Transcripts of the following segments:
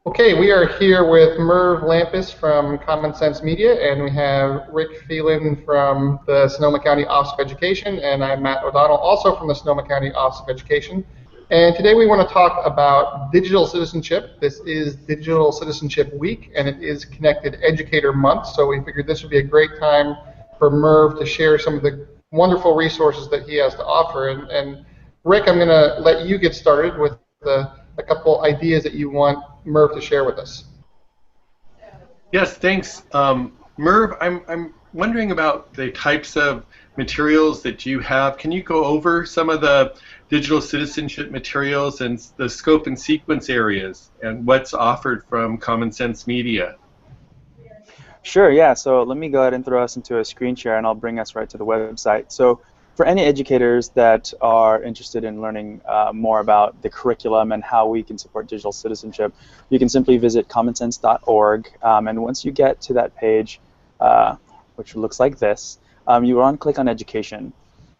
Okay, we are here with Merve Lampus from Common Sense Media, and we have Rick Phelan from the Sonoma County Office of Education, and I'm Matt O'Donnell, also from the Sonoma County Office of Education. And today we want to talk about digital citizenship. This is Digital Citizenship Week, and it is Connected Educator Month, so we figured this would be a great time for Merve to share some of the wonderful resources that he has to offer. And Rick, I'm going to let you get started with a couple ideas that you want Merve to share with us. Yes, thanks. Merv, I'm wondering about the types of materials that you have. Can you go over some of the digital citizenship materials and the scope and sequence areas and what's offered from Common Sense Media? Sure, yeah. So let me go ahead and throw us into a screen share, and I'll bring us right to the website. So for any educators that are interested in learning more about the curriculum and how we can support digital citizenship, you can simply visit commonsense.org, and once you get to that page, which looks like this, you want to click on education.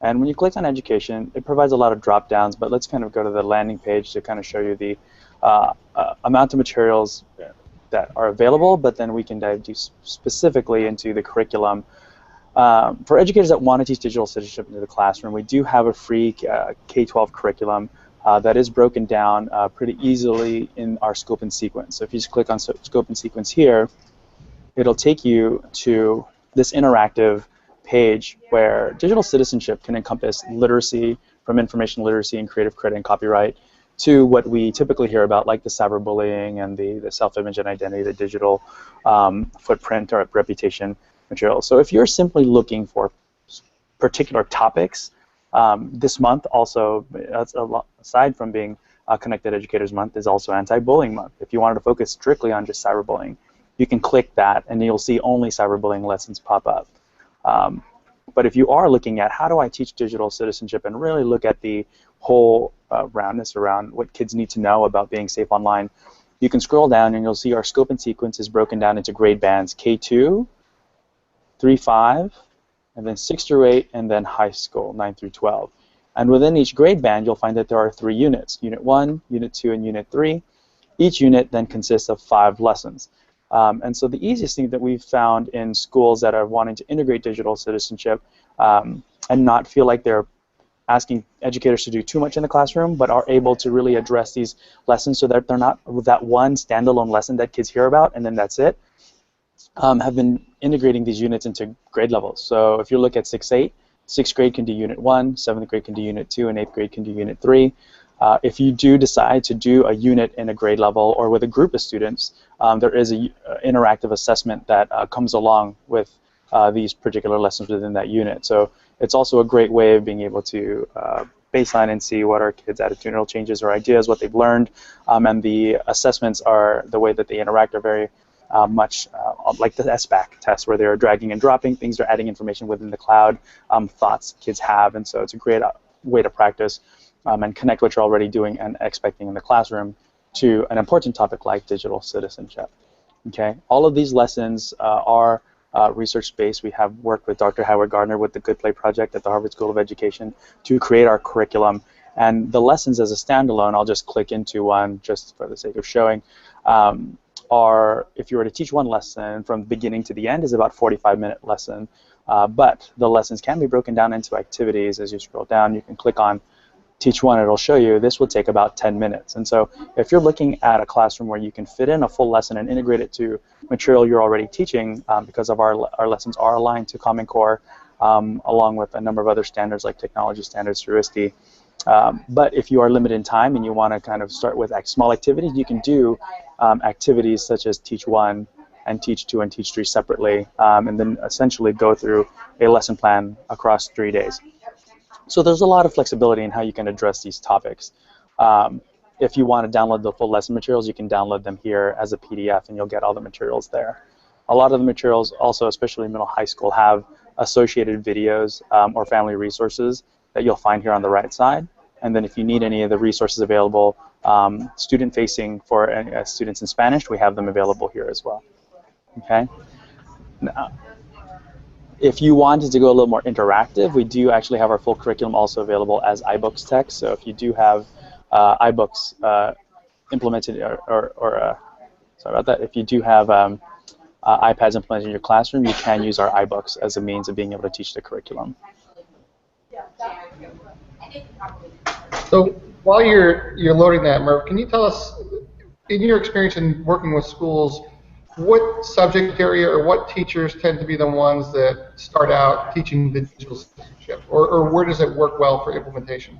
And when you click on education, it provides a lot of drop downs, but let's kind of go to the landing page to kind of show you the amount of materials that are available, but then we can dive specifically into the curriculum. For educators that want to teach digital citizenship into the classroom, we do have a free K-12 curriculum that is broken down pretty easily in our scope and sequence. So if you just click on scope and sequence here, it'll take you to this interactive page where digital citizenship can encompass literacy, from information literacy and creative credit and copyright, to what we typically hear about, like the cyberbullying and the self-image and identity, the digital footprint or reputation material. So if you're simply looking for particular topics, this month also, aside from being Connected Educators Month, is also Anti-Bullying Month. If you wanted to focus strictly on just cyberbullying, you can click that and you'll see only cyberbullying lessons pop up. But if you are looking at how do I teach digital citizenship and really look at the whole roundness around what kids need to know about being safe online, you can scroll down and you'll see our scope and sequence is broken down into grade bands: K2, 3-5, and then 6-8, and then high school, 9-12. And within each grade band, you'll find that there are 3 units: Unit 1, Unit 2, and Unit 3. Each unit then consists of 5 lessons. And so the easiest thing that we've found in schools that are wanting to integrate digital citizenship and not feel like they're asking educators to do too much in the classroom, but are able to really address these lessons so that they're not that one standalone lesson that kids hear about and then that's it, have been integrating these units into grade levels. So if you look at 6-8, 6th grade can do Unit 1, 7th grade can do Unit 2, and 8th grade can do Unit 3. If you do decide to do a unit in a grade level or with a group of students, there is an interactive assessment that comes along with these particular lessons within that unit. So it's also a great way of being able to baseline and see what are kids' attitudinal changes or ideas, what they've learned, and the assessments are the way that they interact are very much like the SBAC test, where they're dragging and dropping things, they're adding information within the cloud, thoughts kids have, and so it's a great way to practice and connect what you're already doing and expecting in the classroom to an important topic like digital citizenship. Okay, all of these lessons are research-based. We have worked with Dr. Howard Gardner with the Good Play Project at the Harvard School of Education to create our curriculum. And the lessons as a standalone, I'll just click into one just for the sake of showing, are, if you were to teach one lesson from the beginning to the end, is about a 45-minute lesson. But the lessons can be broken down into activities. As you scroll down, you can click on teach one, it'll show you this will take about 10 minutes. And so if you're looking at a classroom where you can fit in a full lesson and integrate it to material you're already teaching, because of our lessons are aligned to Common Core, along with a number of other standards like technology standards through ISTE. But if you are limited in time and you want to kind of start with small activities, you can do activities such as teach one and teach two and teach three separately, and then essentially go through a lesson plan across 3 days. So there's a lot of flexibility in how you can address these topics. If you want to download the full lesson materials, you can download them here as a PDF and you'll get all the materials there. A lot of the materials also, especially middle high school, have associated videos or family resources that you'll find here on the right side. And then if you need any of the resources available, student-facing for students in Spanish, we have them available here as well. Okay. Now, if you wanted to go a little more interactive, we do actually have our full curriculum also available as iBooks text. So if you do have iBooks implemented or sorry about that. If you do have iPads implemented in your classroom, you can use our iBooks as a means of being able to teach the curriculum. So while you're loading that, Merv, can you tell us, in your experience in working with schools, what subject area or what teachers tend to be the ones that start out teaching digital citizenship, or where does it work well for implementation?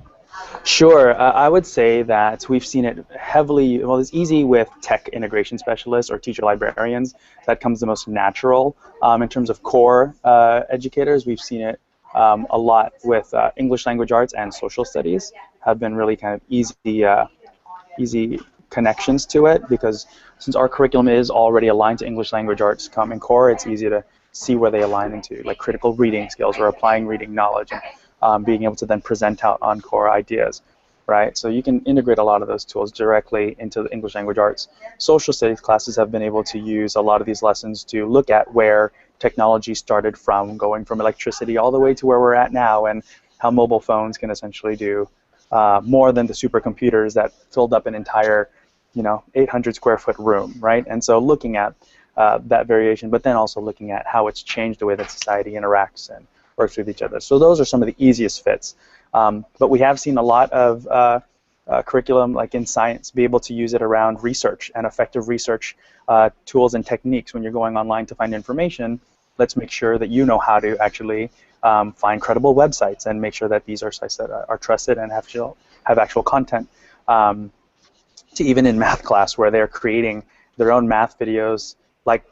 Sure. I would say that we've seen it heavily, well, it's easy with tech integration specialists or teacher librarians. That comes the most natural. In terms of core educators, we've seen it a lot with English language arts and social studies have been really kind of easy connections to it, because since our curriculum is already aligned to English language arts Common Core, it's easy to see where they align into, like critical reading skills or applying reading knowledge, and being able to then present out on core ideas, right? So you can integrate a lot of those tools directly into the English language arts. Social studies classes have been able to use a lot of these lessons to look at where technology started from, going from electricity all the way to where we're at now, and how mobile phones can essentially do more than the supercomputers that filled up an entire 800 square foot room, right? And so looking at that variation, but then also looking at how it's changed the way that society interacts and works with each other. So those are some of the easiest fits. But we have seen a lot of curriculum, like in science, be able to use it around research and effective research tools and techniques. When you're going online to find information, let's make sure that you know how to actually find credible websites and make sure that these are sites that are trusted and have actual content. To even in math class, where they're creating their own math videos,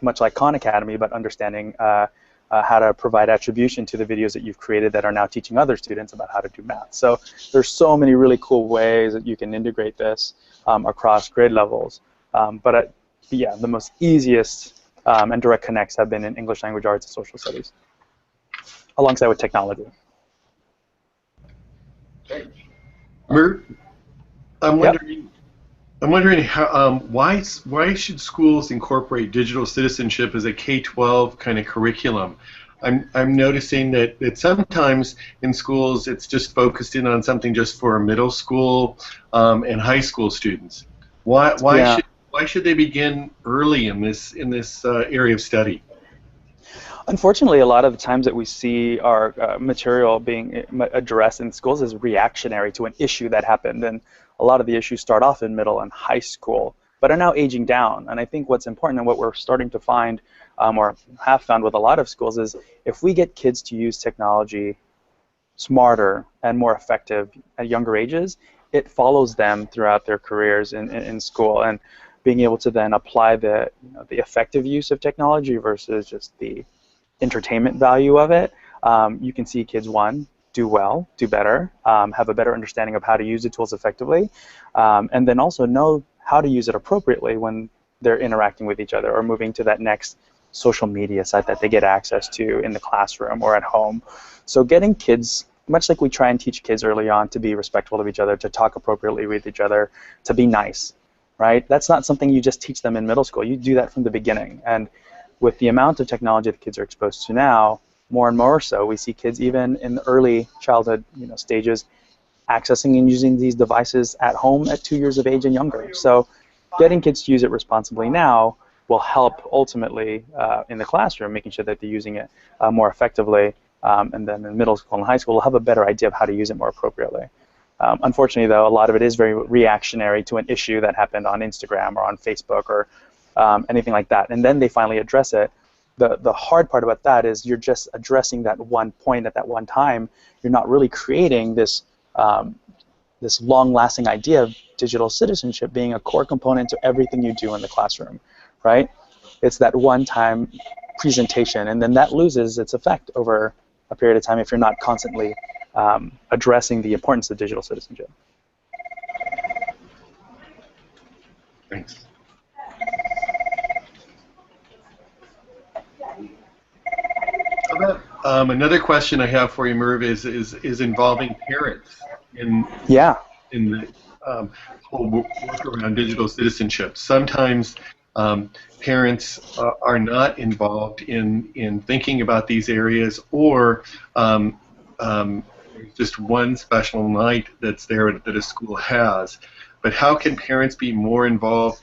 much like Khan Academy, but understanding how to provide attribution to the videos that you've created that are now teaching other students about how to do math. So there's so many really cool ways that you can integrate this across grade levels. But yeah, the most easiest and direct connects have been in English language arts and social studies, alongside with technology. Merve, I'm wondering how, why should schools incorporate digital citizenship as a K-12 kind of curriculum? I'm noticing that sometimes in schools it's just focused in on something just for middle school and high school students. Why should they begin early in this area of study? Unfortunately, a lot of the times that we see our material being addressed in schools is reactionary to an issue that happened, and a lot of the issues start off in middle and high school, but are now aging down. And I think what's important, and what we're starting to find, or have found with a lot of schools, is if we get kids to use technology smarter and more effective at younger ages, it follows them throughout their careers in school, and being able to then apply the effective use of technology versus just the entertainment value of it. You can see kids, one, do well, do better, have a better understanding of how to use the tools effectively, and then also know how to use it appropriately when they're interacting with each other or moving to that next social media site that they get access to in the classroom or at home. So getting kids, much like we try and teach kids early on to be respectful of each other, to talk appropriately with each other, to be nice, right? That's not something you just teach them in middle school. You do that from the beginning. And with the amount of technology that kids are exposed to now, more and more so, we see kids even in the early childhood stages accessing and using these devices at home at 2 years of age and younger. So getting kids to use it responsibly now will help ultimately in the classroom, making sure that they're using it more effectively, and then in middle school and high school, we'll have a better idea of how to use it more appropriately. Unfortunately, though, a lot of it is very reactionary to an issue that happened on Instagram or on Facebook or anything like that, and then they finally address it. The hard part about that is you're just addressing that one point at that one time. You're not really creating this this long-lasting idea of digital citizenship being a core component to everything you do in the classroom, right? It's that one-time presentation, and then that loses its effect over a period of time if you're not constantly addressing the importance of digital citizenship. Thanks. Another question I have for you, Merve, is involving parents in the whole work around digital citizenship. Sometimes parents are not involved in thinking about these areas, or just one special night that's there that a school has. But how can parents be more involved?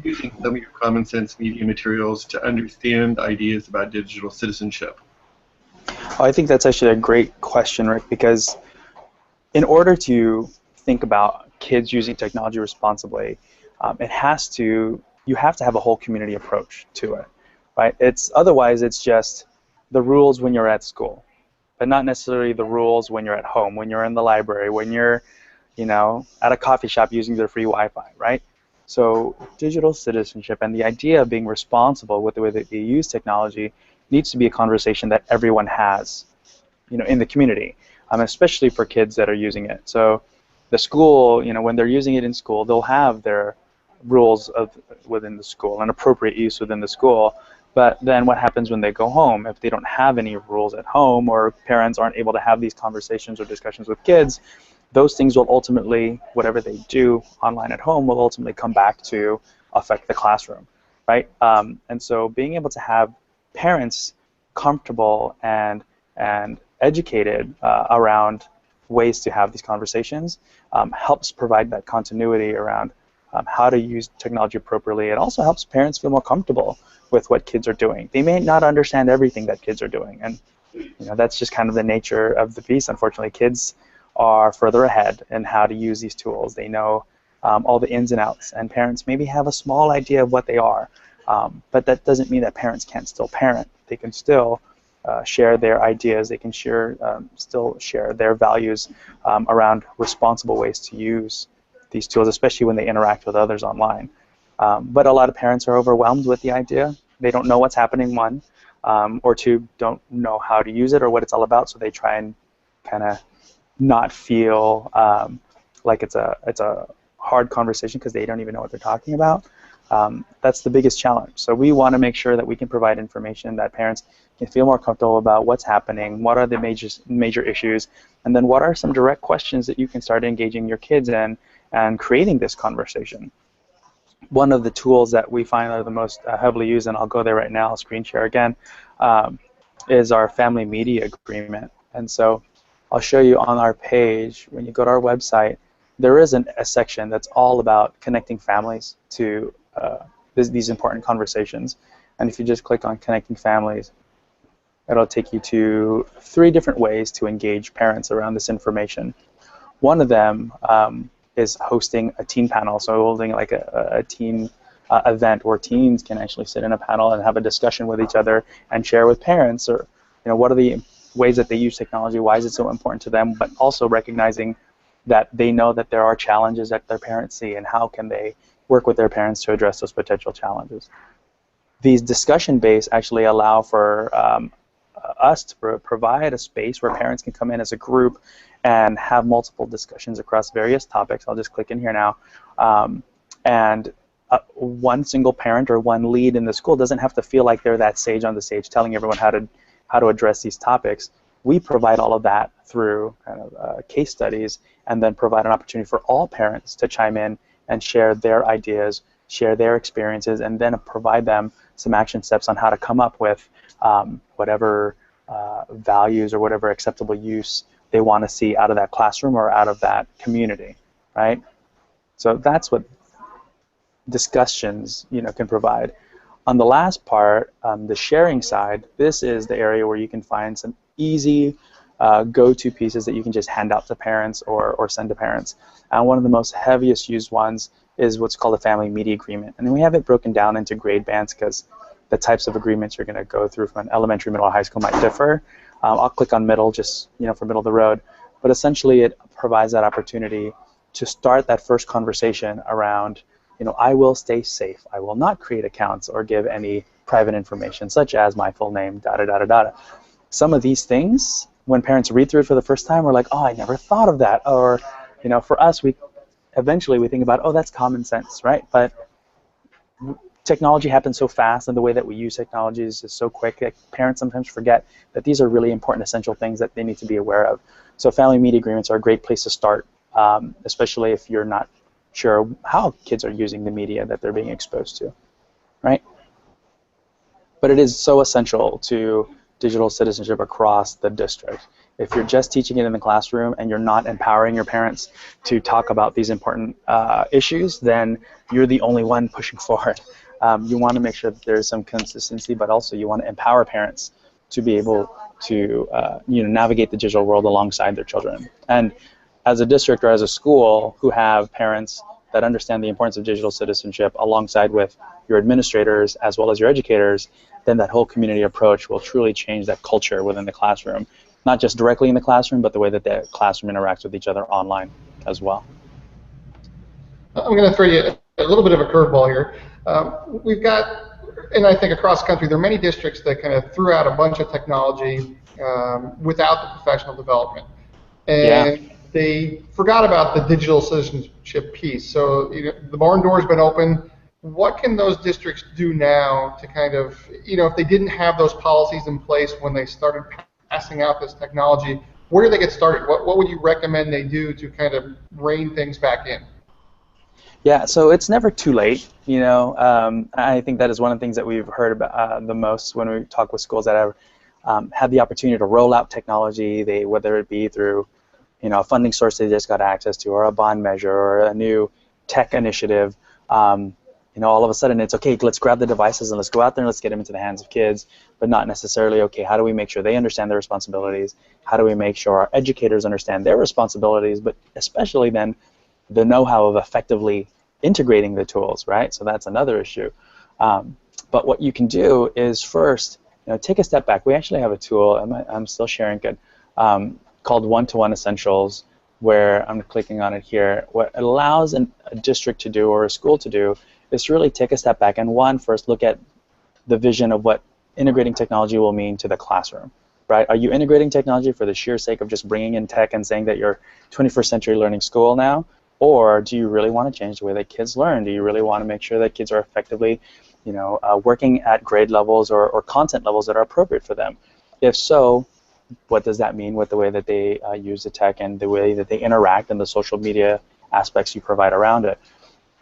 using some of your common sense media materials to understand ideas about digital citizenship? Oh, I think that's actually a great question, Rick, because in order to think about kids using technology responsibly, you have to have a whole community approach to it, right? Otherwise it's just the rules when you're at school, but not necessarily the rules when you're at home, when you're in the library, when you're, at a coffee shop using their free Wi-Fi, right? So digital citizenship and the idea of being responsible with the way that they use technology needs to be a conversation that everyone has, in the community, especially for kids that are using it. So the school, when they're using it in school, they'll have their rules within the school and appropriate use within the school. But then what happens when they go home? If they don't have any rules at home, or parents aren't able to have these conversations or discussions with kids, those things will ultimately, whatever they do online at home, will ultimately come back to affect the classroom, right? And so being able to have parents comfortable and educated around ways to have these conversations helps provide that continuity around how to use technology appropriately. It also helps parents feel more comfortable with what kids are doing. They may not understand everything that kids are doing, and that's just kind of the nature of the beast. Unfortunately, kids are further ahead in how to use these tools. They know all the ins and outs, and parents maybe have a small idea of what they are, but that doesn't mean that parents can't still parent. They can still share their ideas. They can still share their values around responsible ways to use these tools, especially when they interact with others online. But a lot of parents are overwhelmed with the idea. They don't know what's happening, one, or two, don't know how to use it or what it's all about, so they try and kind of not feel like it's a hard conversation because they don't even know what they're talking about. That's the biggest challenge. So we want to make sure that we can provide information that parents can feel more comfortable about what's happening, what are the major issues, and then what are some direct questions that you can start engaging your kids in and creating this conversation. One of the tools that we find are the most heavily used, and I'll go there right now, I'll screen share again, is our family media agreement. And so I'll show you on our page, when you go to our website, there is a section that's all about connecting families to these important conversations. And if you just click on Connecting Families, it'll take you to 3 different ways to engage parents around this information. One of them is hosting a teen panel, so holding like a teen event where teens can actually sit in a panel and have a discussion with each other and share with parents, or what are the ways that they use technology, why is it so important to them, but also recognizing that they know that there are challenges that their parents see, and how can they work with their parents to address those potential challenges. These discussion bays actually allow for us to provide a space where parents can come in as a group and have multiple discussions across various topics. I'll just click in here now. And one single parent or one lead in the school doesn't have to feel like they're that sage on the stage telling everyone how to address these topics. We provide all of that through kind of case studies, and then provide an opportunity for all parents to chime in and share their ideas, share their experiences, and then provide them some action steps on how to come up with whatever values or whatever acceptable use they want to see out of that classroom or out of that community, right? So that's what discussions can provide. On the last part, the sharing side, this is the area where you can find some easy go-to pieces that you can just hand out to parents or send to parents. And one of the most heaviest used ones is what's called a family media agreement. And then we have it broken down into grade bands because the types of agreements you're going to go through from an elementary, middle, or high school might differ. I'll click on middle just for middle of the road. But essentially it provides that opportunity to start that first conversation around, I will stay safe. I will not create accounts or give any private information, such as my full name, da-da-da-da-da. Some of these things, when parents read through it for the first time, we're like, oh, I never thought of that. Or, for us, eventually we think about, oh, that's common sense, right? But technology happens so fast, and the way that we use technology is so quick that parents sometimes forget that these are really important, essential things that they need to be aware of. So family media agreements are a great place to start, especially if you're not sure how kids are using the media that they're being exposed to, right? But it is so essential to digital citizenship across the district. If you're just teaching it in the classroom and you're not empowering your parents to talk about these important issues, then you're the only one pushing forward. You want to make sure that there's some consistency, but also you want to empower parents to be able to navigate the digital world alongside their children. And as a district or as a school who have parents that understand the importance of digital citizenship alongside with your administrators as well as your educators, then that whole community approach will truly change that culture within the classroom, not just directly in the classroom, but the way that the classroom interacts with each other online as well. I'm going to throw you a little bit of a curveball here. We've got, and I think across the country, there are many districts that kind of threw out a bunch of technology without the professional development. And they forgot about the digital citizenship piece. So the barn door's been open. What can those districts do now to kind of, if they didn't have those policies in place when they started passing out this technology, where do they get started? What would you recommend they do to kind of rein things back in? Yeah, so it's never too late. I think that is one of the things that we've heard about the most when we talk with schools that have had the opportunity to roll out technology. Whether it be through a funding source they just got access to, or a bond measure, or a new tech initiative. All of a sudden it's okay, let's grab the devices and let's go out there and let's get them into the hands of kids, but not necessarily, okay, how do we make sure they understand their responsibilities? How do we make sure our educators understand their responsibilities, but especially then the know-how of effectively integrating the tools, right? So that's another issue. But what you can do is first, take a step back. We actually have a tool, I'm still sharing it, called One-to-One Essentials, where I'm clicking on it here. What it allows a district to do or a school to do is to really take a step back and first look at the vision of what integrating technology will mean to the classroom, right? Are you integrating technology for the sheer sake of just bringing in tech and saying that you're 21st century learning school now? Or do you really want to change the way that kids learn? Do you really want to make sure that kids are effectively, working at grade levels or content levels that are appropriate for them? If so, what does that mean with the way that they use the tech and the way that they interact and the social media aspects you provide around it,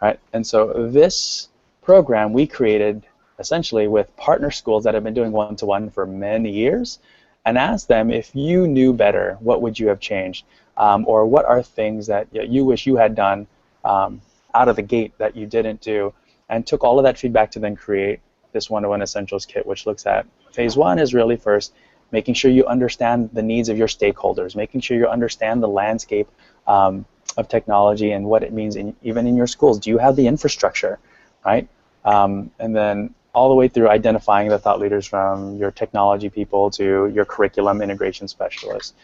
right? And so this program we created essentially with partner schools that have been doing one-to-one for many years, and asked them, if you knew better, what would you have changed? Or what are things that you wish you had done out of the gate that you didn't do, and took all of that feedback to then create this One-to-One Essentials Kit, which looks at phase one is really first making sure you understand the needs of your stakeholders, making sure you understand the landscape of technology and what it means even in your schools. Do you have the infrastructure, right? And then all the way through identifying the thought leaders from your technology people to your curriculum integration specialists,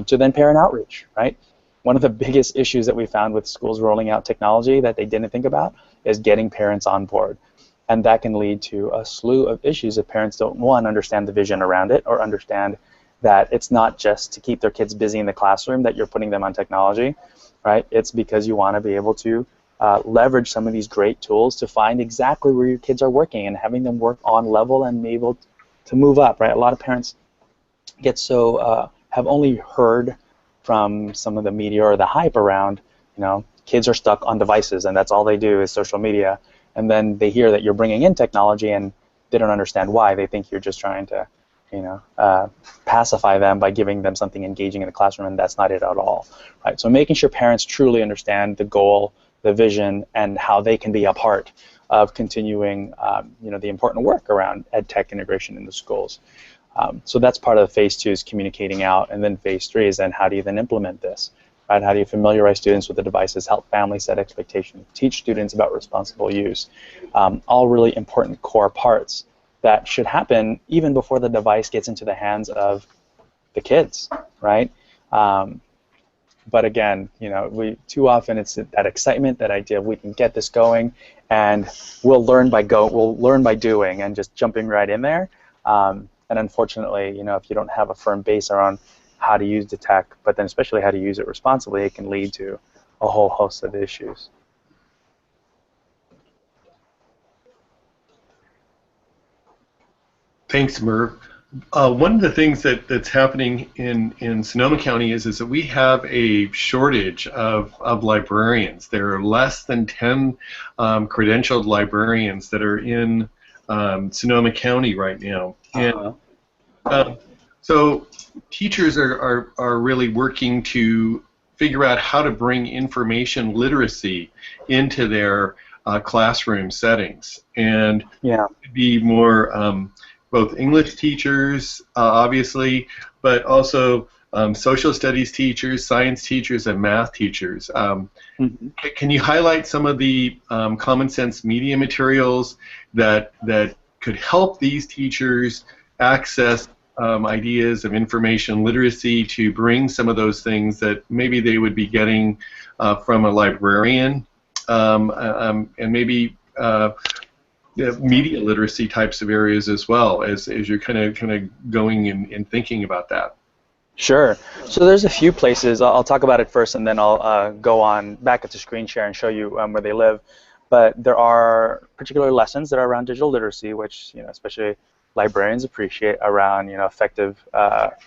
to then parent outreach, right? One of the biggest issues that we found with schools rolling out technology that they didn't think about is getting parents on board. And that can lead to a slew of issues if parents don't, one, understand the vision around it, or understand that it's not just to keep their kids busy in the classroom that you're putting them on technology, right? It's because you want to be able to leverage some of these great tools to find exactly where your kids are working and having them work on level and be able to move up, right? A lot of parents get so, have only heard from some of the media or the hype around, kids are stuck on devices and that's all they do is social media. And then they hear that you're bringing in technology and they don't understand why. They think you're just trying to, pacify them by giving them something engaging in the classroom, and that's not it at all, right? So making sure parents truly understand the goal, the vision, and how they can be a part of continuing, the important work around ed tech integration in the schools. So that's part of phase two, is communicating out, and then phase three is then how do you then implement this, right? How do you familiarize students with the devices, help families set expectations, teach students about responsible use? All really important core parts that should happen even before the device gets into the hands of the kids, right? But again, too often it's that excitement, that idea of we can get this going, and we'll learn by doing and just jumping right in there. And unfortunately, if you don't have a firm base around how to use the tech, but then especially how to use it responsibly, it can lead to a whole host of issues. Thanks, Merve. One of the things that's happening in Sonoma County is that we have a shortage of librarians. There are less than 10 credentialed librarians that are in Sonoma County right now. And so teachers are really working to figure out how to bring information literacy into their classroom settings, and Yeah. be more both English teachers, obviously, but also social studies teachers, science teachers, and math teachers. Mhm. Can you highlight some of the common sense media materials that could help these teachers access ideas of information literacy to bring some of those things that maybe they would be getting from a librarian, and maybe media literacy types of areas as well, as you're kind of going and thinking about that? Sure. So there's a few places. I'll talk about it first, and then I'll go on back into screen share and show you where they live. But there are particular lessons that are around digital literacy, which especially librarians appreciate, around effective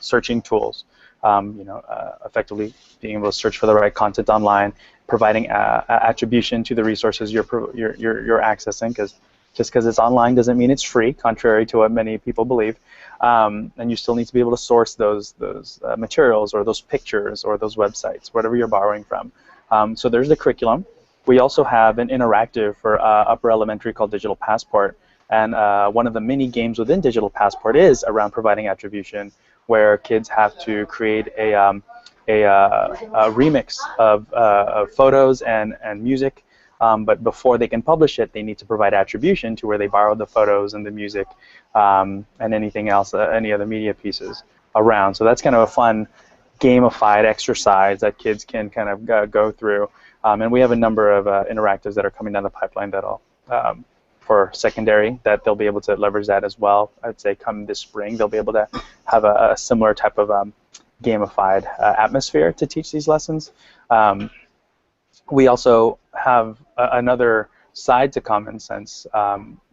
searching tools. Effectively being able to search for the right content online, providing attribution to the resources you're accessing, because just because it's online doesn't mean it's free, contrary to what many people believe. And you still need to be able to source those materials, or those pictures, or those websites, whatever you're borrowing from. So there's the curriculum. We also have an interactive for upper elementary called Digital Passport. And one of the mini games within Digital Passport is around providing attribution, where kids have to create a remix of photos and music. But before they can publish it, they need to provide attribution to where they borrowed the photos and the music, and anything else, any other media pieces around. So that's kind of a fun gamified exercise that kids can kind of go through. And we have a number of interactives that are coming down the pipeline that'll for secondary, that they'll be able to leverage that as well. I'd say come this spring, they'll be able to have a similar type of gamified atmosphere to teach these lessons. We also have another side to common sense.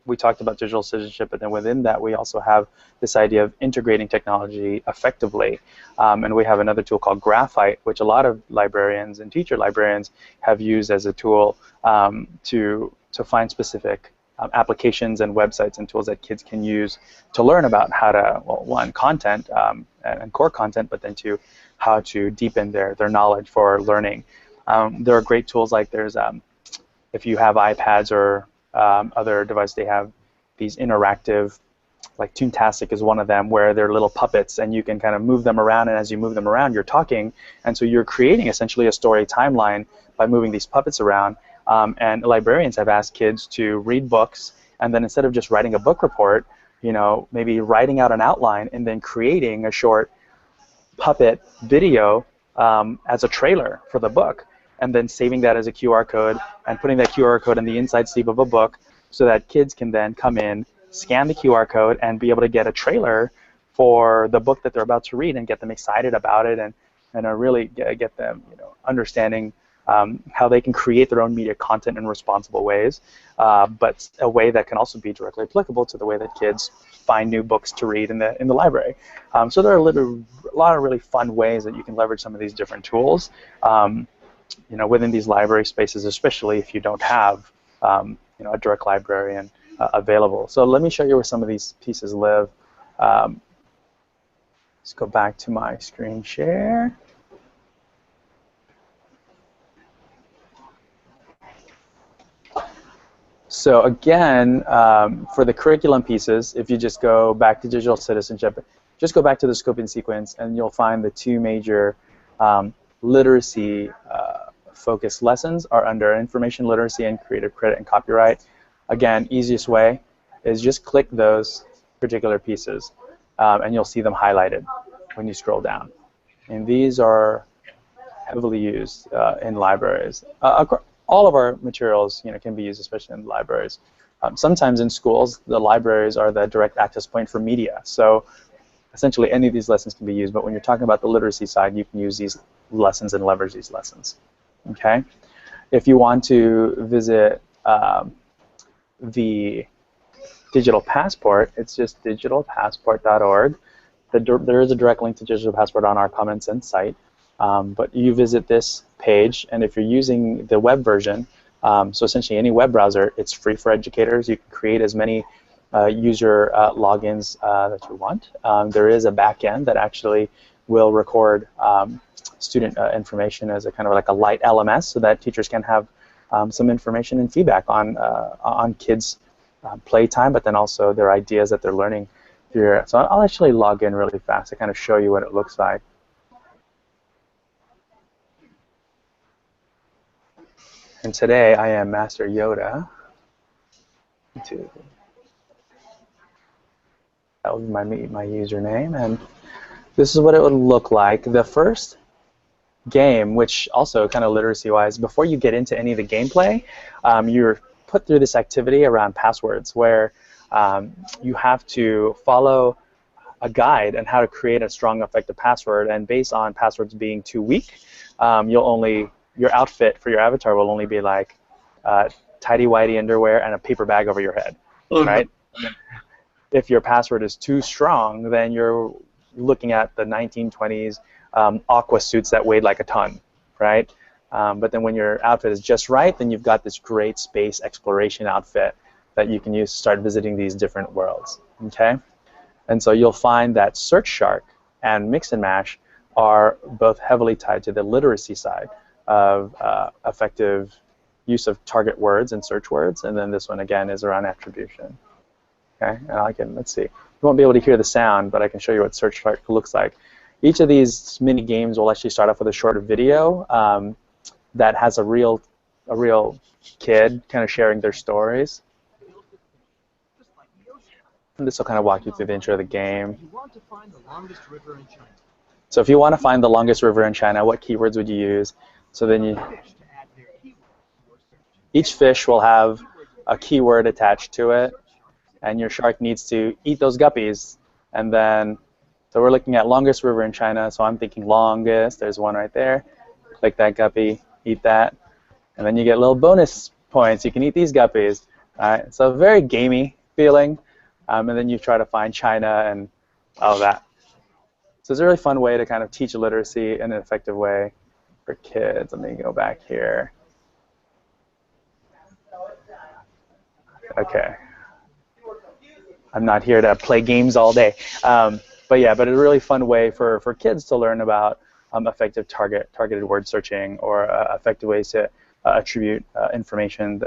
We talked about digital citizenship, but then within that we also have this idea of integrating technology effectively. And we have another tool called Graphite, which a lot of librarians and teacher librarians have used as a tool to find specific applications and websites and tools that kids can use to learn about how to, well, one, content and core content, but then two, how to deepen their knowledge for learning. There are great tools like there's, if you have iPads or other devices, they have these interactive, like Toontastic is one of them, where they're little puppets and you can kind of move them around, and as you move them around, you're talking, and so you're creating essentially a story timeline by moving these puppets around. And librarians have asked kids to read books, and then instead of just writing a book report, maybe writing out an outline and then creating a short puppet video as a trailer for the book, and then saving that as a QR code and putting that QR code in the inside sleeve of a book, so that kids can then come in, scan the QR code, and be able to get a trailer for the book that they're about to read, and get them excited about it, and really get them understanding how they can create their own media content in responsible ways, but a way that can also be directly applicable to the way that kids find new books to read in the library. So there are a lot of really fun ways that you can leverage some of these different tools, within these library spaces, especially if you don't have a direct librarian available. So let me show you where some of these pieces live. Let's go back to my screen share. So again, for the curriculum pieces, if you just go back to digital citizenship, just go back to the scope and sequence, and you'll find the two major literacy focused lessons are under information literacy and creative credit and copyright. Again, easiest way is just click those particular pieces, and you'll see them highlighted when you scroll down. And these are heavily used in libraries. All of our materials, can be used, especially in libraries. Sometimes in schools, the libraries are the direct access point for media. So essentially, any of these lessons can be used. But when you're talking about the literacy side, you can use these lessons and leverage these lessons. Okay. If you want to visit the Digital Passport, it's just digitalpassport.org. There is a direct link to Digital Passport on our Common Sense site. But you visit this page, and if you're using the web version, so essentially any web browser, it's free for educators. You can create as many user logins that you want. There is a backend that actually will record student information as a kind of like a light LMS, so that teachers can have some information and feedback on kids' playtime, but then also their ideas that they're learning here. So I'll actually log in really fast to kind of show you what it looks like. And today I am Master Yoda. That would be my username, and this is what it would look like. The first game, which also kind of literacy-wise, before you get into any of the gameplay, you're put through this activity around passwords, where you have to follow a guide on how to create a strong, effective password, and based on passwords being too weak, your outfit for your avatar will only be like tidy-whitey underwear and a paper bag over your head, right? If your password is too strong, then you're looking at the 1920s aqua suits that weighed like a ton, right? But then when your outfit is just right, then you've got this great space exploration outfit that you can use to start visiting these different worlds, okay? And so you'll find that Surfshark and Mix and Mash are both heavily tied to the literacy side of effective use of target words and search words, and then this one again is around attribution. Okay, and let's see. You won't be able to hear the sound, but I can show you what Surfshark looks like. Each of these mini games will actually start off with a short video that has a real kid kind of sharing their stories. And this will kind of walk you through the intro of the game. So if you want to find the longest river in China, what keywords would you use? So then each fish will have a keyword attached to it, and your shark needs to eat those guppies. And then, so we're looking at longest river in China, so I'm thinking longest. There's one right there. Click that guppy, eat that, and then you get little bonus points. You can eat these guppies. All right, so very gamey feeling. And then you try to find China and all of that. So it's a really fun way to kind of teach literacy in an effective way for kids. Let me go back here. Okay. I'm not here to play games all day. But it's a really fun way for kids to learn about effective targeted word searching, or effective ways to attribute information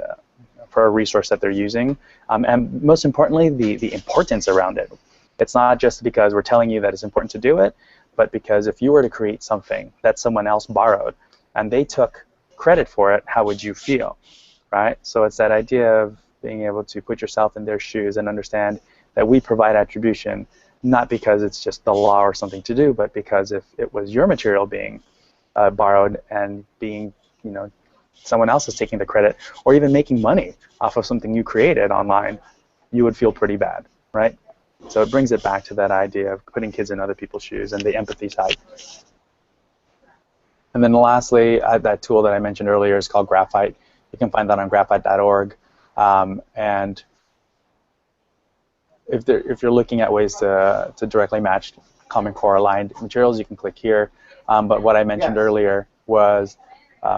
for a resource that they're using. And most importantly, the importance around it. It's not just because we're telling you that it's important to do it, but because if you were to create something that someone else borrowed and they took credit for it, how would you feel, right? So it's that idea of being able to put yourself in their shoes and understand that we provide attribution, not because it's just the law or something to do, but because if it was your material being borrowed and being, someone else is taking the credit, or even making money off of something you created online, you would feel pretty bad, right? So it brings it back to that idea of putting kids in other people's shoes and the empathy side. And then lastly, that tool that I mentioned earlier is called Graphite. You can find that on graphite.org. And if you're looking at ways to directly match Common Core aligned materials, you can click here. But what I mentioned earlier was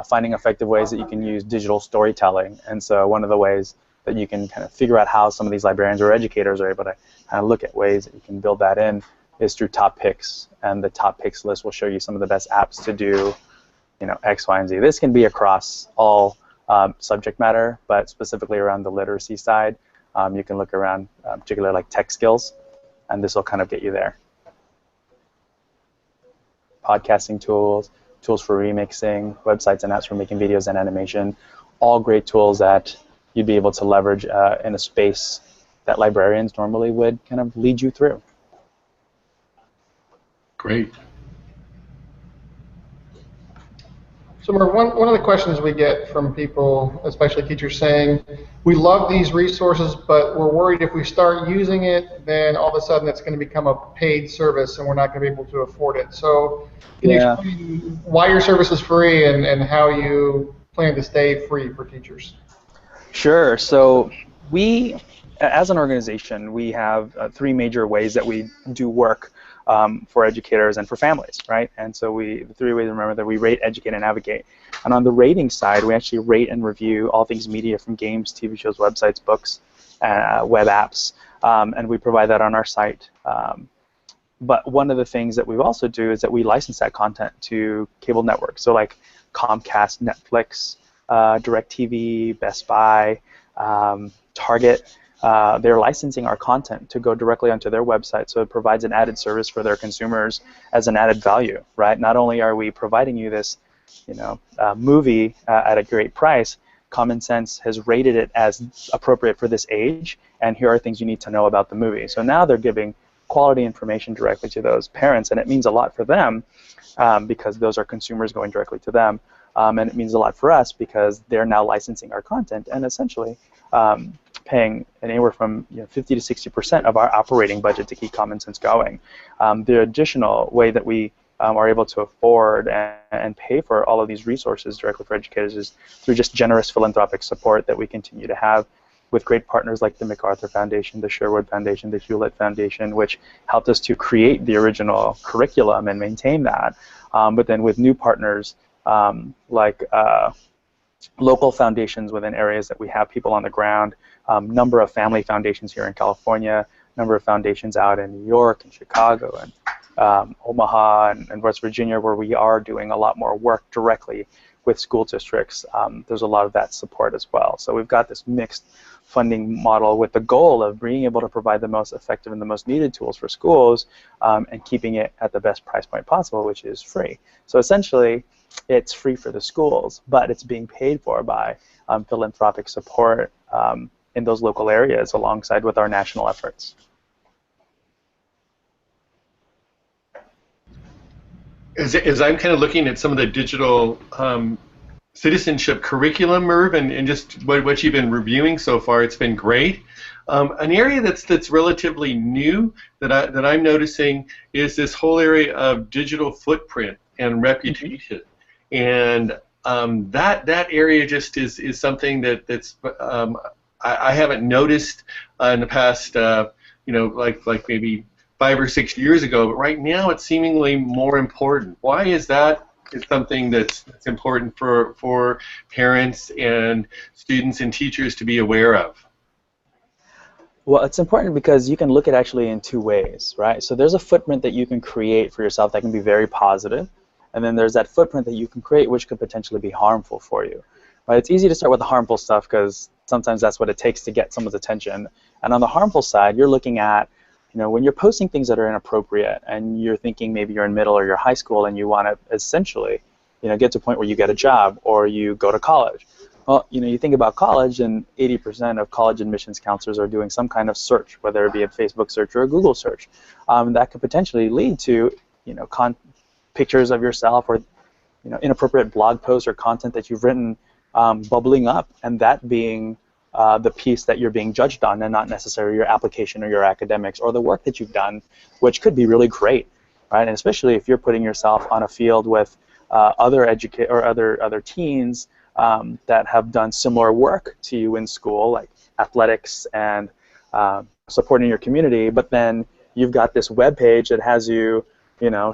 finding effective ways that you can use digital storytelling. And so one of the ways that you can kind of figure out how some of these librarians or educators are able to kind of look at ways that you can build that in is through top picks. And the top picks list will show you some of the best apps to do, X, Y, and Z. This can be across all subject matter, but specifically around the literacy side, you can look around particularly like tech skills, and this will kind of get you there. Podcasting tools, tools for remixing, websites and apps for making videos and animation, all great tools that you'd be able to leverage in a space that librarians normally would kind of lead you through. Great. So Merve, one of the questions we get from people, especially teachers, saying, we love these resources, but we're worried if we start using it, then all of a sudden it's going to become a paid service and we're not going to be able to afford it. So can you explain why your service is free and how you plan to stay free for teachers? Sure. So we, as an organization, we have three major ways that we do work for educators and for families, right? And so the three ways, remember, that we rate, educate, and advocate. And on the rating side, we actually rate and review all things media, from games, TV shows, websites, books, web apps, and we provide that on our site. But one of the things that we also do is that we license that content to cable networks. So like Comcast, Netflix, DirecTV, Best Buy, Target. They're licensing our content to go directly onto their website, so it provides an added service for their consumers as an added value, right? Not only are we providing you this, movie at a great price, Common Sense has rated it as appropriate for this age, and here are things you need to know about the movie. So now they're giving quality information directly to those parents, and it means a lot for them because those are consumers going directly to them, and it means a lot for us because they're now licensing our content and essentially paying anywhere from 50 to 60% of our operating budget to keep Common Sense going. The additional way that we are able to afford and pay for all of these resources directly for educators is through just generous philanthropic support that we continue to have with great partners like the MacArthur Foundation, the Sherwood Foundation, the Hewlett Foundation, which helped us to create the original curriculum and maintain that. But then with new partners like local foundations within areas that we have people on the ground, number of family foundations here in California, number of foundations out in New York and Chicago and Omaha and West Virginia, where we are doing a lot more work directly with school districts. There's a lot of that support as well. So we've got this mixed funding model with the goal of being able to provide the most effective and the most needed tools for schools and keeping it at the best price point possible, which is free. So essentially, it's free for the schools, but it's being paid for by philanthropic support in those local areas alongside with our national efforts. As I'm kind of looking at some of the digital citizenship curriculum, Merve, and just what you've been reviewing so far, it's been great. An area that's relatively new that I'm noticing is this whole area of digital footprint and reputation, and that area just is something that's I haven't noticed in the past, like maybe 5 or 6 years ago, but right now it's seemingly more important. Why is that? Is something that's important for parents and students and teachers to be aware of? Well, it's important because you can look at it actually in two ways, right? So there's a footprint that you can create for yourself that can be very positive, and then there's that footprint that you can create which could potentially be harmful for you. Right? It's easy to start with the harmful stuff because sometimes that's what it takes to get someone's attention. And on the harmful side, you're looking at when you're posting things that are inappropriate and you're thinking maybe you're in middle or you're high school and you want to essentially, get to a point where you get a job or you go to college. Well, you think about college and 80% of college admissions counselors are doing some kind of search, whether it be a Facebook search or a Google search. That could potentially lead to, pictures of yourself or, inappropriate blog posts or content that you've written bubbling up, and that being the piece that you're being judged on and not necessarily your application or your academics or the work that you've done, which could be really great, right? And especially if you're putting yourself on a field with other teens that have done similar work to you in school, like athletics and supporting your community, but then you've got this web page that has you,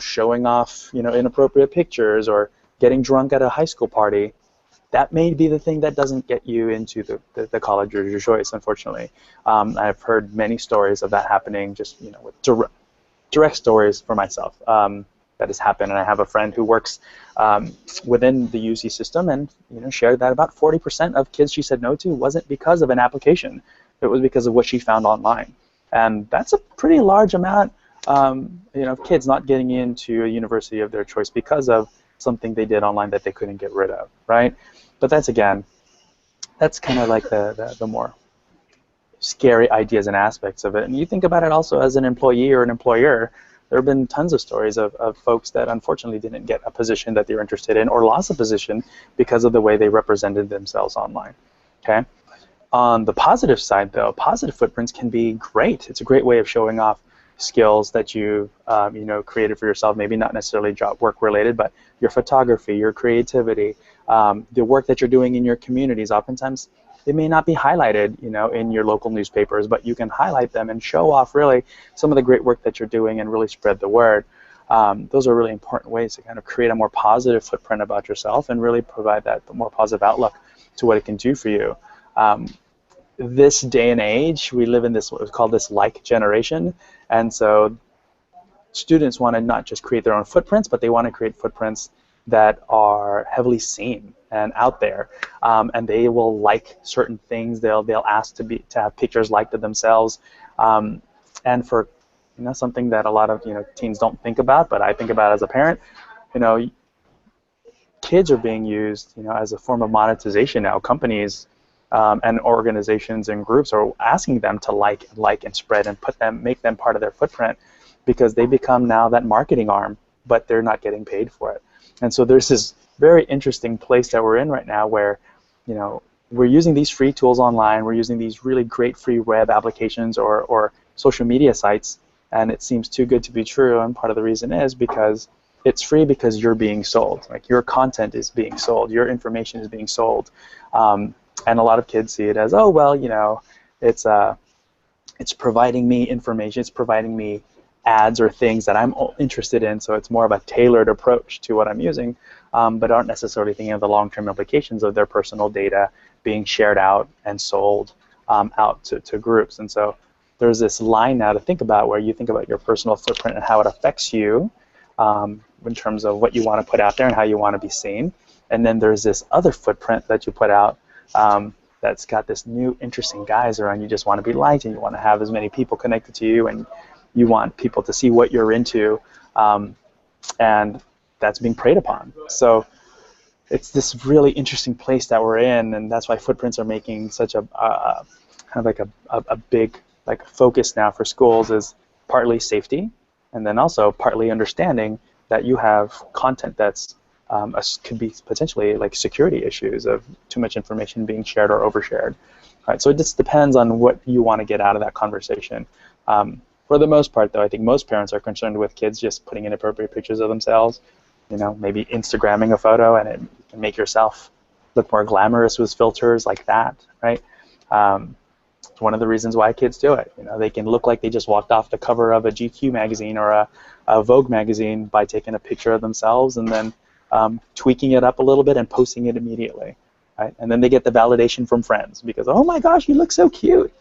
showing off, inappropriate pictures or getting drunk at a high school party. That may be the thing that doesn't get you into the college of your choice, unfortunately. I've heard many stories of that happening, just with direct stories for myself that has happened. And I have a friend who works within the UC system and shared that about 40% of kids she said no to wasn't because of an application. It was because of what she found online. And that's a pretty large amount of kids not getting into a university of their choice because of something they did online that they couldn't get rid of, right? But that's kind of like the more scary ideas and aspects of it. And you think about it also as an employee or an employer, there have been tons of stories of folks that unfortunately didn't get a position that they were interested in or lost a position because of the way they represented themselves online, okay? On the positive side, though, positive footprints can be great. It's a great way of showing off skills that you've created for yourself, maybe not necessarily job work related, but your photography, your creativity, the work that you're doing in your communities. Oftentimes they may not be highlighted in your local newspapers, but you can highlight them and show off really some of the great work that you're doing and really spread the word. Those are really important ways to kind of create a more positive footprint about yourself and really provide that more positive outlook to what it can do for you. this day and age, we live in this what we call this like generation, and so students want to not just create their own footprints, but they want to create footprints that are heavily seen and out there, and they will like certain things. They'll ask to have pictures liked of themselves, and for something that a lot of teens don't think about, but I think about as a parent. Kids are being used as a form of monetization now. Companies and organizations and groups are asking them to like and spread and make them part of their footprint, because they become now that marketing arm, but they're not getting paid for it. And so there's this very interesting place that we're in right now where, we're using these free tools online, we're using these really great free web applications or social media sites, and it seems too good to be true, and part of the reason is because it's free because you're being sold. Like, your content is being sold, your information is being sold. And a lot of kids see it as, oh, well, it's providing me information, it's providing me ads or things that I'm interested in, so it's more of a tailored approach to what I'm using, but aren't necessarily thinking of the long-term implications of their personal data being shared out and sold out to groups. And so there's this line now to think about where you think about your personal footprint and how it affects you in terms of what you want to put out there and how you want to be seen. And then there's this other footprint that you put out that's got this new interesting guise around. You just want to be liked, and you want to have as many people connected to you, and you want people to see what you're into, and that's being preyed upon. So it's this really interesting place that we're in, and that's why footprints are making such a kind of like a big focus now for schools, is partly safety, and then also partly understanding that you have content that's could be potentially like security issues of too much information being shared or overshared. Right, so it just depends on what you want to get out of that conversation. For the most part, though, I think most parents are concerned with kids just putting inappropriate pictures of themselves, maybe Instagramming a photo, and it can make yourself look more glamorous with filters like that, right? It's one of the reasons why kids do it. They can look like they just walked off the cover of a GQ magazine or a Vogue magazine by taking a picture of themselves and then tweaking it up a little bit and posting it immediately, right? And then they get the validation from friends because, oh my gosh, you look so cute,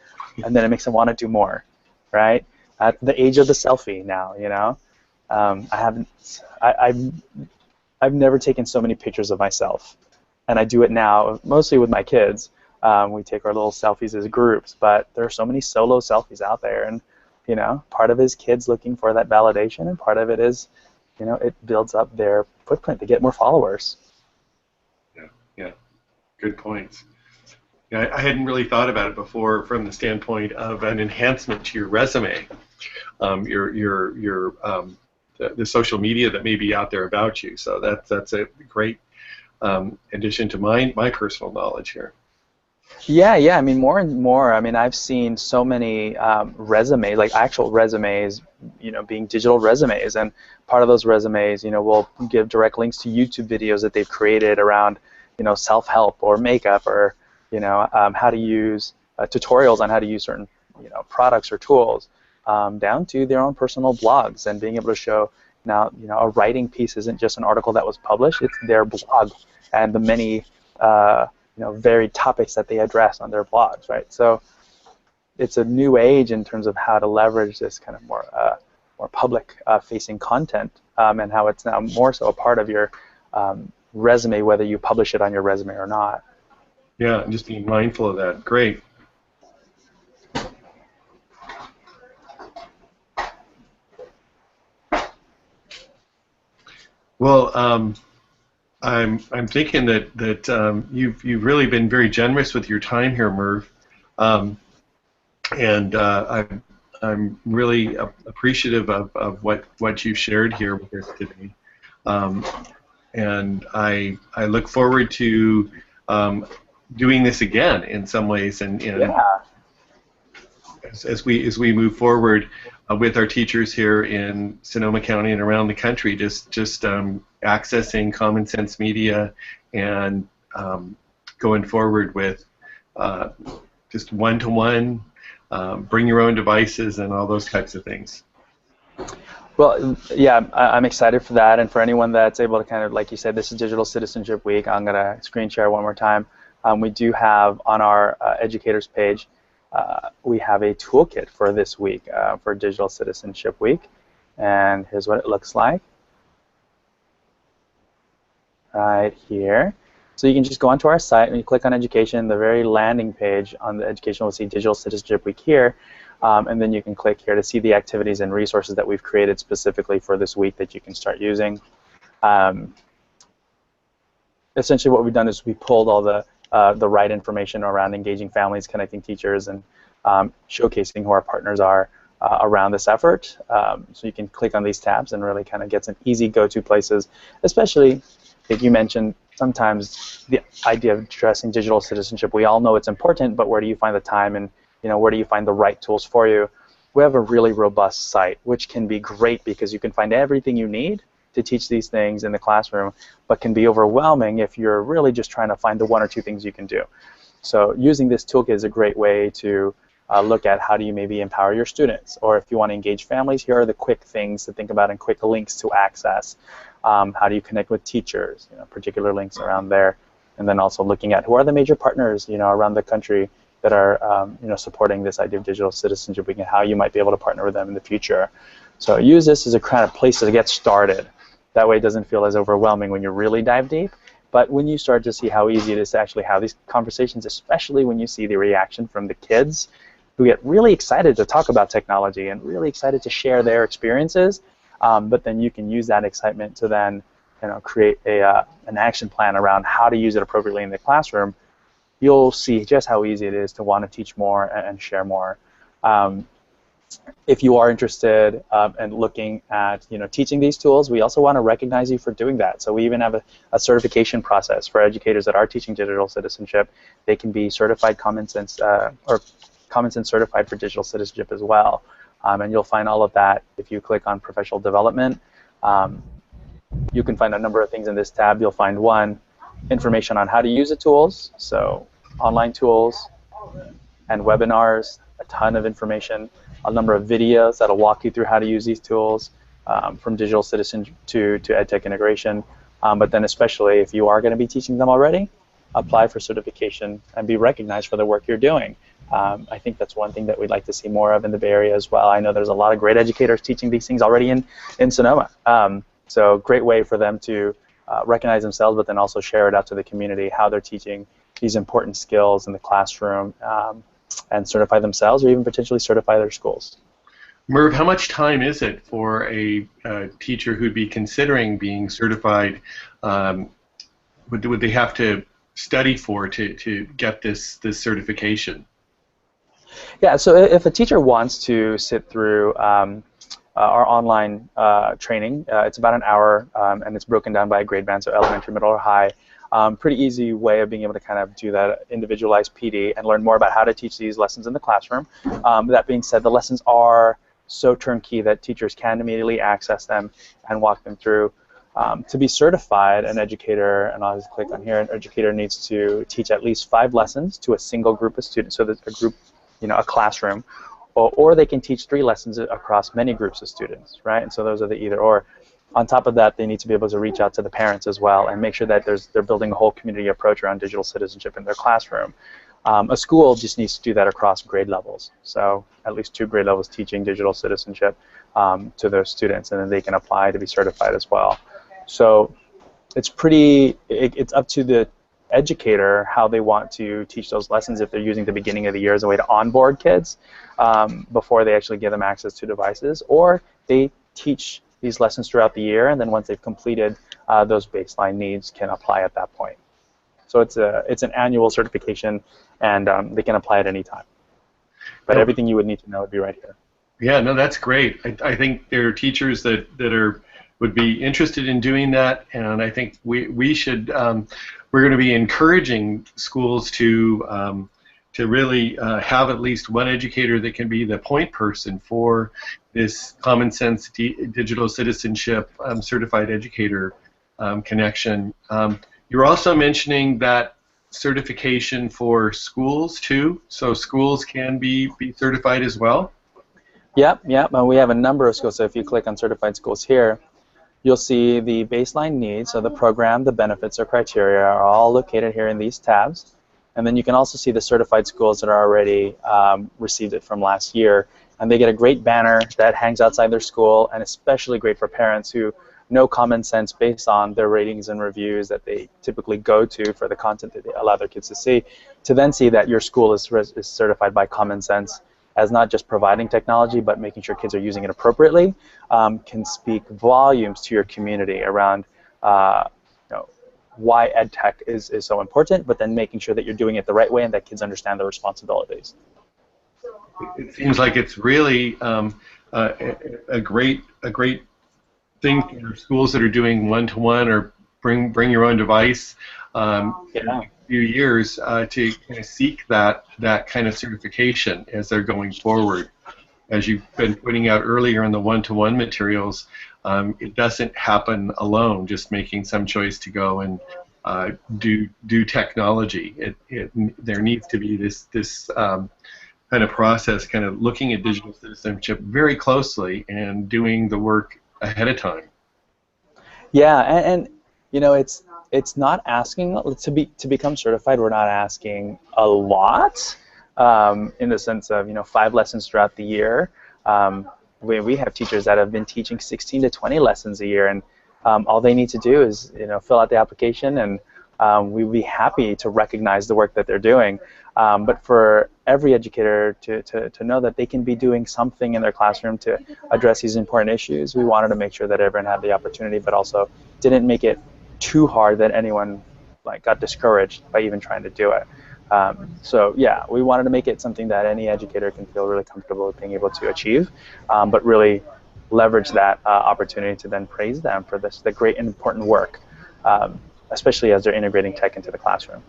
and then it makes them want to do more, right? At the age of the selfie now, I've never taken so many pictures of myself, and I do it now mostly with my kids. We take our little selfies as groups, but there are so many solo selfies out there, and part of it is kids looking for that validation, and part of it is, it builds up their footprint to get more followers. Yeah, good points. Yeah, I hadn't really thought about it before from the standpoint of an enhancement to your resume, the social media that may be out there about you. So that's a great addition to my personal knowledge here. Yeah. I mean, more and more. I mean, I've seen so many resumes, like actual resumes, being digital resumes, and part of those resumes, will give direct links to YouTube videos that they've created around, self-help or makeup or, how to use tutorials on how to use certain, products or tools, down to their own personal blogs, and being able to show now, a writing piece isn't just an article that was published; it's their blog and the many varied topics that they address on their blogs, right? So it's a new age in terms of how to leverage this kind of more public-facing content, and how it's now more so a part of your resume, whether you publish it on your resume or not. Yeah, and just being mindful of that. Great. Well, I'm thinking that you've really been very generous with your time here, Merve, and I'm really appreciative of what you've shared here with us today, and I look forward to doing this again in some ways, and as we move forward with our teachers here in Sonoma County and around the country, just accessing common sense media and going forward with just one-to-one, bring your own devices and all those types of things. Well, yeah, I'm excited for that, and for anyone that's able to kind of, like you said, this is Digital Citizenship Week. I'm going to screen share one more time. we do have on our educators page, we have a toolkit for this week, for Digital Citizenship Week. And here's what it looks like right here. So you can just go onto our site and you click on education. The very landing page on the education will see Digital Citizenship Week here. And then you can click here to see the activities and resources that we've created specifically for this week that you can start using. Essentially what we've done is we pulled all the right information around engaging families, connecting teachers, and showcasing who our partners are around this effort. So you can click on these tabs and really kind of get some easy go-to places, especially if you mentioned sometimes the idea of addressing digital citizenship. We all know it's important, but where do you find the time, and where do you find the right tools for you? We have a really robust site, which can be great because you can find everything you need to teach these things in the classroom, but can be overwhelming if you're really just trying to find the one or two things you can do. So using this toolkit is a great way to look at how do you maybe empower your students, or if you want to engage families, here are the quick things to think about and quick links to access. How do you connect with teachers, particular links around there, and then also looking at who are the major partners, around the country that are, supporting this idea of digital citizenship, and how you might be able to partner with them in the future. So use this as a kind of place to get started. That way it doesn't feel as overwhelming when you really dive deep. But when you start to see how easy it is to actually have these conversations, especially when you see the reaction from the kids who get really excited to talk about technology and really excited to share their experiences, but then you can use that excitement to then create an action plan around how to use it appropriately in the classroom, you'll see just how easy it is to want to teach more and share more. If you are interested in looking at teaching these tools, we also want to recognize you for doing that. So we even have a certification process for educators that are teaching digital citizenship. They can be certified Common Sense or Common Sense certified for digital citizenship as well. And you'll find all of that if you click on professional development. You can find a number of things in this tab. You'll find one, information on how to use the tools, so online tools and webinars, a ton of information, a number of videos that'll walk you through how to use these tools, from digital citizen to EdTech integration. But then especially if you are going to be teaching them already, apply for certification and be recognized for the work you're doing. I think that's one thing that we'd like to see more of in the Bay Area as well. I know there's a lot of great educators teaching these things already in Sonoma. So great way for them to recognize themselves, but then also share it out to the community, how they're teaching these important skills in the classroom, and certify themselves or even potentially certify their schools. Merv, how much time is it for a teacher who'd be considering being certified? Would they have to study for to get this certification? Yeah, so if a teacher wants to sit through our online training, it's about an hour, and it's broken down by a grade band, so elementary, middle, or high. Pretty easy way of being able to kind of do that individualized PD and learn more about how to teach these lessons in the classroom. That being said, the lessons are so turnkey that teachers can immediately access them and walk them through. To be certified, an educator, and I'll just click on here, an educator needs to teach at least 5 lessons to a single group of students, so there's a group, a classroom, or they can teach 3 lessons across many groups of students, right? And so those are the either or. On top of that, they need to be able to reach out to the parents as well and make sure that they're building a whole community approach around digital citizenship in their classroom. A school just needs to do that across grade levels. So at least 2 grade levels teaching digital citizenship to their students, and then they can apply to be certified as well. So it's it's up to the educator how they want to teach those lessons, if they're using the beginning of the year as a way to onboard kids before they actually give them access to devices, or they teach these lessons throughout the year, and then once they've completed those baseline needs, can apply at that point. So it's an annual certification, and they can apply at any time. But everything you would need to know would be right here. Yeah, no, that's great. I think there are teachers that would be interested in doing that, and I think we should. We're going to be encouraging schools to really have at least one educator that can be the point person for this Common Sense Digital Citizenship Certified Educator connection. You're also mentioning that certification for schools too, so schools can be certified as well? Yep. We have a number of schools, so if you click on certified schools here, you'll see the baseline needs, so the program, the benefits, or criteria are all located here in these tabs. And then you can also see the certified schools that are already received it from last year. And they get a great banner that hangs outside their school, and especially great for parents who know common sense based on their ratings and reviews that they typically go to for the content that they allow their kids to see, to then see that your school is certified by Common Sense as not just providing technology, but making sure kids are using it appropriately, can speak volumes to your community around why ed tech is so important, but then making sure that you're doing it the right way and that kids understand their responsibilities. It seems like it's really a great thing for schools that are doing one-to-one or bring your own device in a few years to kind of seek that kind of certification as they're going forward. As you've been pointing out earlier in the one-to-one materials, it doesn't happen alone, just making some choice to go and do technology. There needs to be this kind of process, kind of looking at digital citizenship very closely and doing the work ahead of time. Yeah, and you know, it's not asking to become certified. We're not asking a lot in the sense of 5 lessons throughout the year. We have teachers that have been teaching 16 to 20 lessons a year, and all they need to do is fill out the application, and we'd be happy to recognize the work that they're doing. But for every educator to know that they can be doing something in their classroom to address these important issues, we wanted to make sure that everyone had the opportunity, but also didn't make it too hard that anyone got discouraged by even trying to do it. So yeah, we wanted to make it something that any educator can feel really comfortable with being able to achieve, but really leverage that opportunity to then praise them for the great and important work, especially as they're integrating tech into the classroom.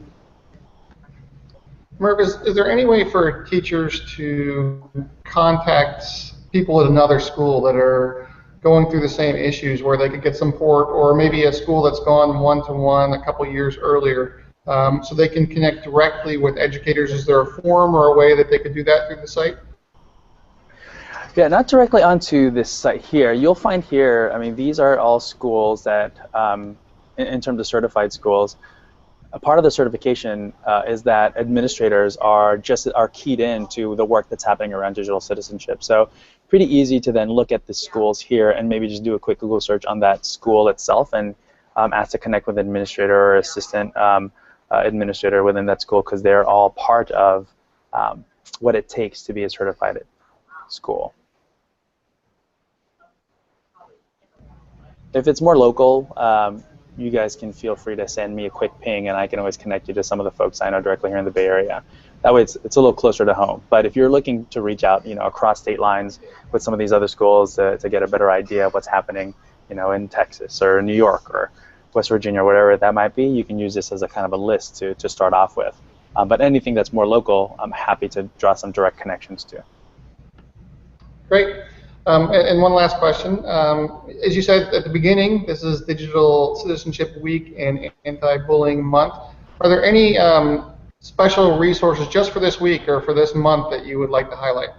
Merve, is there any way for teachers to contact people at another school that are going through the same issues where they could get some support, or maybe a school that's gone one-to-one a couple years earlier, so they can connect directly with educators? Is there a form or a way that they could do that through the site? Yeah, not directly onto this site here. You'll find here, I mean, these are all schools that, in terms of certified schools, a part of the certification is that administrators are keyed in to the work that's happening around digital citizenship. So pretty easy to then look at the schools here and maybe just do a quick Google search on that school itself and ask to connect with an administrator or assistant administrator within that school, because they're all part of what it takes to be a certified school. If it's more local, you guys can feel free to send me a quick ping, and I can always connect you to some of the folks I know directly here in the Bay Area. That way it's a little closer to home. But if you're looking to reach out, across state lines with some of these other schools to get a better idea of what's happening, in Texas or New York or West Virginia, or whatever that might be, you can use this as a kind of a list to start off with. But anything that's more local, I'm happy to draw some direct connections to. Great. And one last question. As you said at the beginning, this is Digital Citizenship Week and Anti-Bullying Month. Are there any special resources just for this week or for this month that you would like to highlight?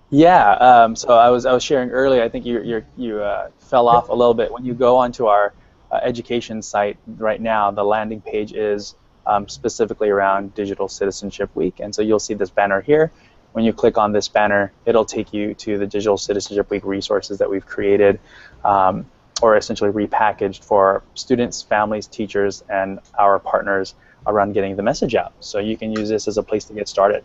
Yeah. So I was sharing earlier. I think you fell off a little bit. When you go onto our education site right now, the landing page is specifically around Digital Citizenship Week, and so you'll see this banner here. When you click on this banner, it'll take you to the Digital Citizenship Week resources that we've created, or essentially repackaged for students, families, teachers, and our partners around getting the message out. So you can use this as a place to get started.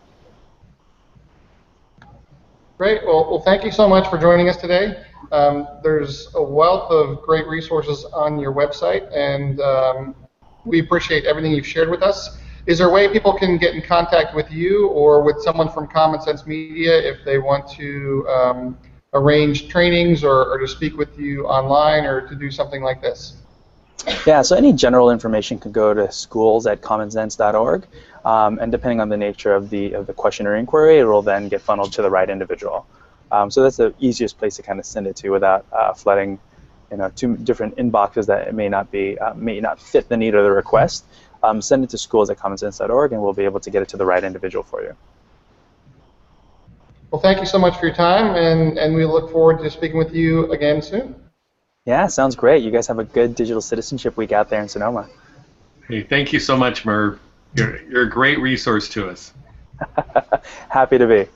Great. Well, thank you so much for joining us today. There's a wealth of great resources on your website, and we appreciate everything you've shared with us. Is there a way people can get in contact with you or with someone from Common Sense Media if they want to arrange trainings or to speak with you online or to do something like this? Yeah, so any general information can go to schools@commonsense.org, and depending on the nature of the question or inquiry, it will then get funneled to the right individual. So that's the easiest place to kind of send it to without flooding, 2 different inboxes that may not fit the need or the request. Send it to schools@commonsense.org, and we'll be able to get it to the right individual for you. Well, thank you so much for your time, and we look forward to speaking with you again soon. Yeah, sounds great. You guys have a good Digital Citizenship Week out there in Sonoma. Hey, thank you so much, Merve. You're a great resource to us. Happy to be.